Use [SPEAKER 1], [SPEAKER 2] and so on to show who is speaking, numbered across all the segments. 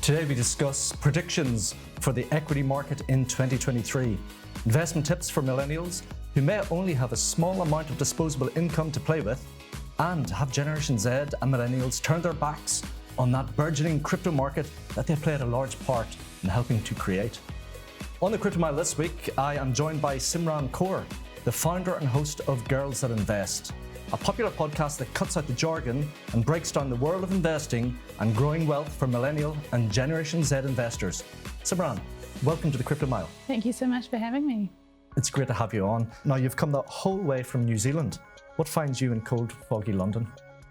[SPEAKER 1] Today we discuss predictions for the equity market in 2023, investment tips for millennials who may only have a small amount of disposable income to play with, and have Generation Z and millennials turn their backs on that burgeoning crypto market that they played a large part in helping to create. On the Crypto Mile this week, I am joined by Simran Kaur, the founder and host of Girls That Invest, a popular podcast that cuts out the jargon and breaks down the world of investing and growing wealth for millennial and Generation Z investors. Simran, welcome to the Crypto Mile.
[SPEAKER 2] Thank you so much for having me.
[SPEAKER 1] It's great to have you on. Now, you've come the whole way from New Zealand. What finds you in cold, foggy London?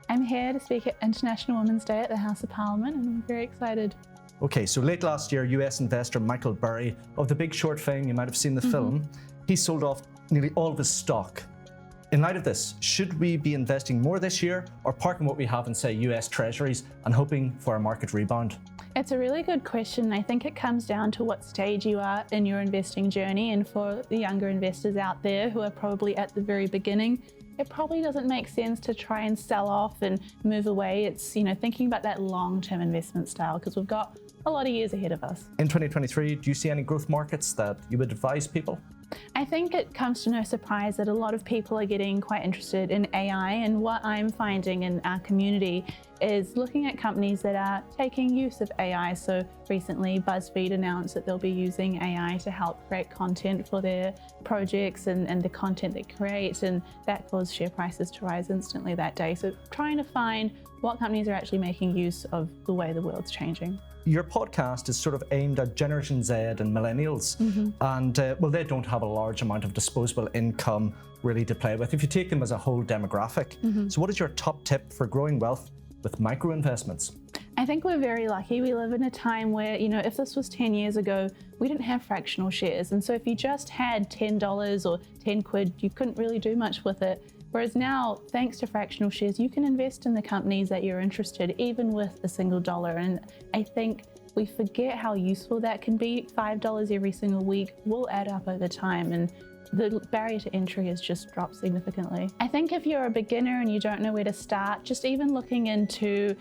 [SPEAKER 2] I'm here to speak at International Women's Day at the House of Parliament, and I'm very excited.
[SPEAKER 1] Okay, so late last year, US investor Michael Burry, of The Big Short fame, you might have seen the film, he sold off nearly all of his stock. In light of this, should we be investing more this year or parking what we have in, say, US Treasuries and hoping for a market rebound?
[SPEAKER 2] It's a really good question. I think it comes down to what stage you are in your investing journey, and for the younger investors out there who are probably at the very beginning, it probably doesn't make sense to try and sell off and move away. It's, thinking about that long-term investment style, because we've got a lot of years ahead of us.
[SPEAKER 1] In 2023, do you see any growth markets that you would advise people?
[SPEAKER 2] I think it comes to no surprise that a lot of people are getting quite interested in AI, and what I'm finding in our community is looking at companies that are taking use of AI. So recently BuzzFeed announced that they'll be using AI to help create content for their projects and the content they create, and that caused share prices to rise instantly that day. So trying to find what companies are actually making use of the way the world's changing.
[SPEAKER 1] Your podcast is sort of aimed at Generation Z and millennials, and they don't have a large amount of disposable income really to play with if you take them as a whole demographic. So what is your top tip for growing wealth with micro investments?
[SPEAKER 2] I think we're very lucky. We live in a time where, if this was 10 years ago, we didn't have fractional shares. And so if you just had $10 or 10 quid, you couldn't really do much with it. Whereas now, thanks to fractional shares, you can invest in the companies that you're interested, even with a single dollar. And I think we forget how useful that can be. $5 every single week will add up over time, and the barrier to entry has just dropped significantly. I think if you're a beginner and you don't know where to start, just even looking into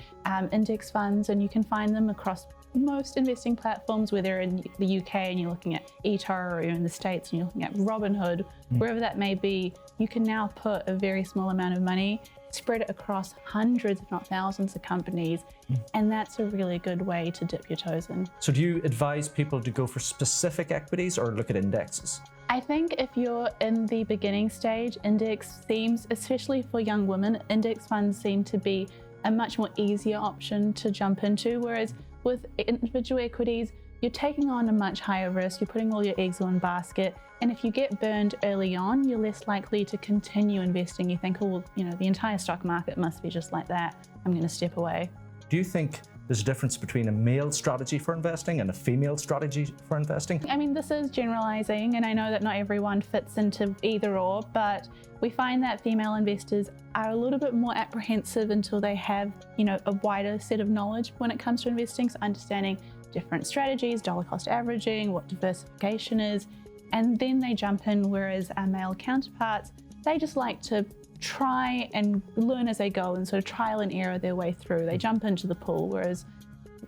[SPEAKER 2] index funds, and you can find them across most investing platforms, whether in the UK and you're looking at eToro, or you're in the States and you're looking at Robinhood, wherever that may be, you can now put a very small amount of money, spread it across hundreds, if not thousands of companies, and that's a really good way to dip your toes in.
[SPEAKER 1] So do you advise people to go for specific equities or look at indexes?
[SPEAKER 2] I think if you're in the beginning stage, index themes, especially for young women, index funds seem to be a much more easier option to jump into, whereas with individual equities, you're taking on a much higher risk, you're putting all your eggs in one basket, and if you get burned early on, you're less likely to continue investing. You think, the entire stock market must be just like that, I'm going to step away.
[SPEAKER 1] Do you think there's a difference between a male strategy for investing and a female strategy for investing?
[SPEAKER 2] I mean, this is generalizing, and I know that not everyone fits into either or, but we find that female investors are a little bit more apprehensive until they have, a wider set of knowledge when it comes to investing, so understanding different strategies, dollar cost averaging, what diversification is, and then they jump in, whereas our male counterparts, they just like to try and learn as they go and sort of trial and error their way through. They jump into the pool, whereas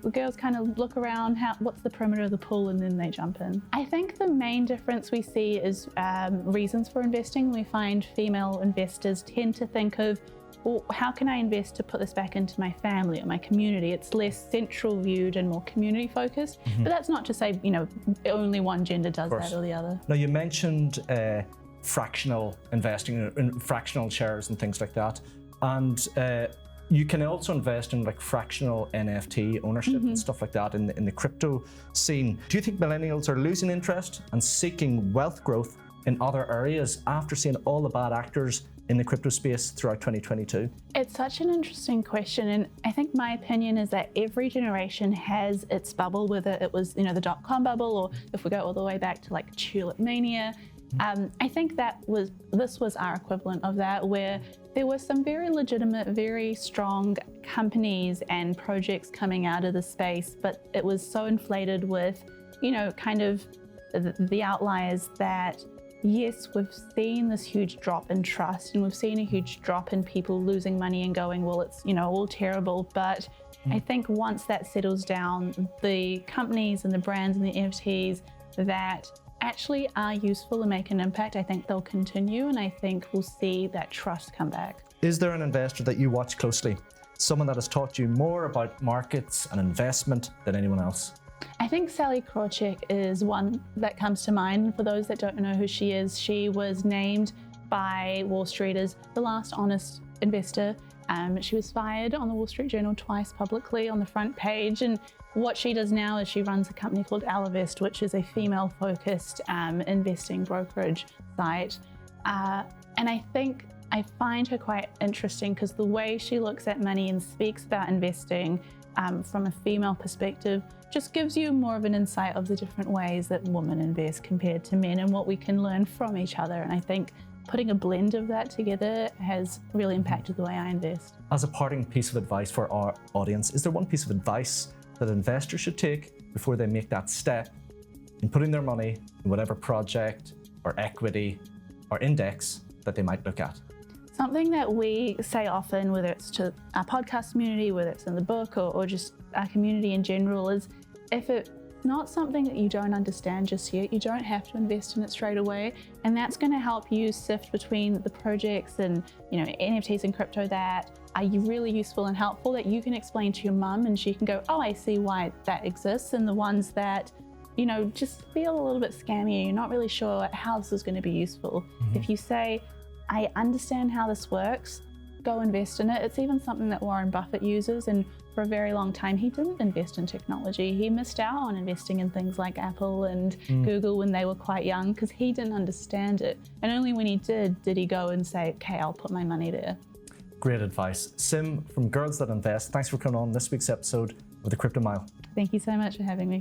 [SPEAKER 2] the girls kind of look around, what's the perimeter of the pool, and then they jump in. I think the main difference we see is reasons for investing. We find female investors tend to think of, well, how can I invest to put this back into my family or my community? It's less central viewed and more community focused. But that's not to say, only one gender does that or the other.
[SPEAKER 1] Now, you mentioned fractional investing, fractional shares and things like that. And you can also invest in fractional NFT ownership and stuff like that in the crypto scene. Do you think millennials are losing interest and seeking wealth growth in other areas after seeing all the bad actors in the crypto space throughout 2022?
[SPEAKER 2] It's such an interesting question, and I think my opinion is that every generation has its bubble, whether it was the dot-com bubble, or if we go all the way back to tulip mania. I think this was our equivalent of that, where there were some very legitimate, very strong companies and projects coming out of the space, but it was so inflated with, kind of the outliers that yes, we've seen this huge drop in trust, and we've seen a huge drop in people losing money and going, well, it's, all terrible, but I think once that settles down, the companies and the brands and the NFTs that actually are useful and make an impact, I think they'll continue, and I think we'll see that trust come back.
[SPEAKER 1] Is there an investor that you watch closely? Someone that has taught you more about markets and investment than anyone else?
[SPEAKER 2] I think Sally Krawcheck is one that comes to mind. For those that don't know who she is, she was named by Wall Street as the last honest investor. She was fired on the Wall Street Journal twice publicly on the front page, and what she does now is she runs a company called Ellevest, which is a female-focused investing brokerage site. And I find her quite interesting because the way she looks at money and speaks about investing from a female perspective just gives you more of an insight of the different ways that women invest compared to men and what we can learn from each other. And I think putting a blend of that together has really impacted the way I invest.
[SPEAKER 1] As a parting piece of advice for our audience, is there one piece of advice that investors should take before they make that step in putting their money in whatever project or equity or index that they might look at?
[SPEAKER 2] Something that we say often, whether it's to our podcast community, whether it's in the book or just our community in general, is if it's not something that you don't understand just yet, you don't have to invest in it straight away. And that's going to help you sift between the projects and NFTs and crypto that are really useful and helpful that you can explain to your mum and she can go, oh, I see why that exists. And the ones that just feel a little bit scammy and you're not really sure how this is going to be useful. If you say, I understand how this works, go invest in it. It's even something that Warren Buffett uses, and for a very long time he didn't invest in technology. He missed out on investing in things like Apple and Google when they were quite young because he didn't understand it. And only when he did he go and say, okay, I'll put my money there.
[SPEAKER 1] Great advice. Sim from Girls That Invest, thanks for coming on this week's episode of the Crypto Mile.
[SPEAKER 2] Thank you so much for having me.